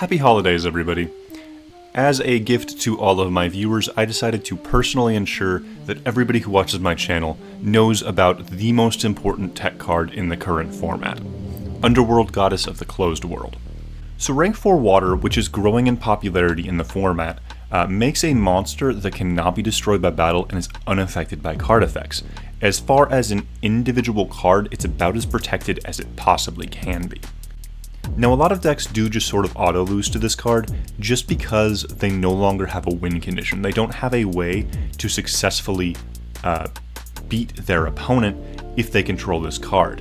Happy holidays, everybody. As a gift to all of my viewers, I decided to personally ensure that everybody who watches my channel knows about the most important tech card in the current format, Underworld Goddess of the Closed World. So rank 4 water, which is growing in popularity in the format, makes a monster that cannot be destroyed by battle and is unaffected by card effects. As far as an individual card, it's about as protected as it possibly can be. Now, a lot of decks do just sort of auto-lose to this card just because they no longer have a win condition. They don't have a way to successfully beat their opponent if they control this card.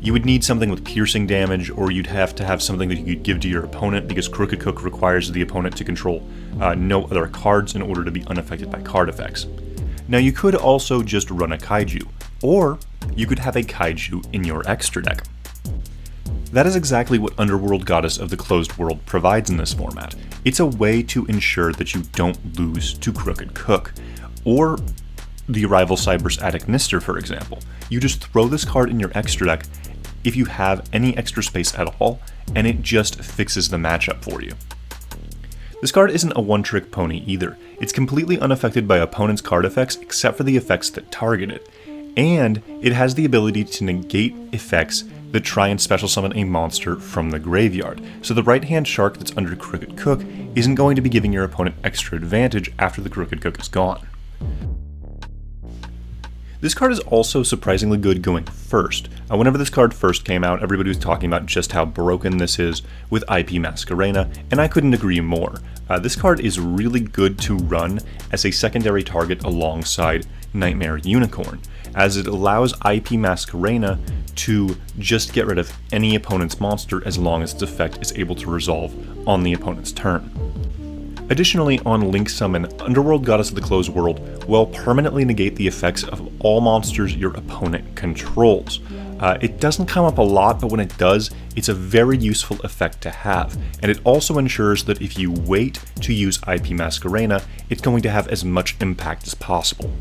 You would need something with piercing damage, or you'd have to have something that you could give to your opponent, because Crooked Cook requires the opponent to control no other cards in order to be unaffected by card effects. Now, you could also just run a Kaiju, or you could have a Kaiju in your extra deck. That is exactly what Underworld Goddess of the Closed World provides in this format. It's a way to ensure that you don't lose to Crooked Cook, or the rival Cyber's Attic Nister, for example. You just throw this card in your extra deck if you have any extra space at all, and it just fixes the matchup for you. This card isn't a one-trick pony either. It's completely unaffected by opponent's card effects except for the effects that target it, and it has the ability to negate effects that try and special summon a monster from the graveyard. So the right-hand shark that's under Crooked Cook isn't going to be giving your opponent extra advantage after the Crooked Cook is gone. This card is also surprisingly good going first. Whenever this card first came out, everybody was talking about just how broken this is with IP Masquerena, and I couldn't agree more. This card is really good to run as a secondary target alongside Nightmare Unicorn, as it allows IP Masquerena to just get rid of any opponent's monster as long as its effect is able to resolve on the opponent's turn. Additionally, on Link Summon, Underworld Goddess of the Closed World will permanently negate the effects of all monsters your opponent controls. It doesn't come up a lot, but when it does, it's a very useful effect to have, and it also ensures that if you wait to use IP Masquerena, it's going to have as much impact as possible.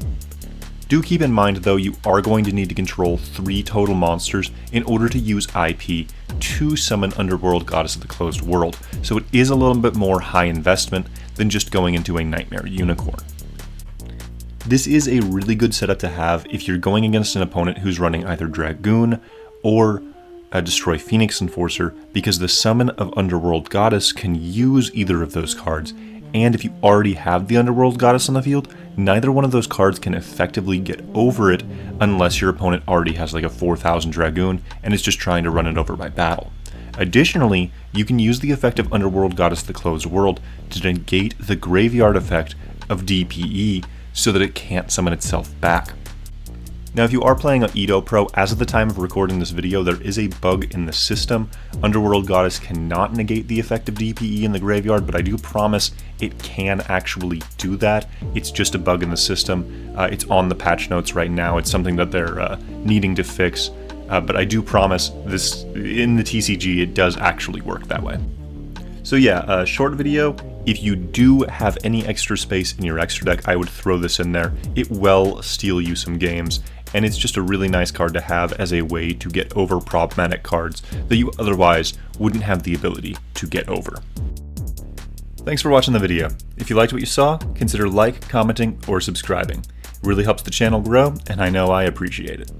Do keep in mind, though, you are going to need to control 3 total monsters in order to use IP to summon Underworld Goddess of the Closed World, so it is a little bit more high investment than just going into a Nightmare Unicorn. This is a really good setup to have if you're going against an opponent who's running either Dragoon or a Destroy Phoenix Enforcer, because the summon of Underworld Goddess can use either of those cards, and if you already have the Underworld Goddess on the field, neither one of those cards can effectively get over it unless your opponent already has like a 4000 Dragoon and is just trying to run it over by battle. Additionally, you can use the effect of Underworld Goddess of the Closed World to negate the graveyard effect of DPE so that it can't summon itself back. Now, if you are playing on Yugioh Pro, as of the time of recording this video, there is a bug in the system. Underworld Goddess cannot negate the effect of DPE in the graveyard, but I do promise it can actually do that. It's just a bug in the system. It's on the patch notes right now. It's something that they're needing to fix, but I do promise this in the TCG, it does actually work that way. So yeah, short video. If you do have any extra space in your extra deck, I would throw this in there. It will steal you some games, and it's just a really nice card to have as a way to get over problematic cards that you otherwise wouldn't have the ability to get over. Thanks for watching the video. If you liked what you saw, consider commenting, or subscribing. It really helps the channel grow, and I know I appreciate it.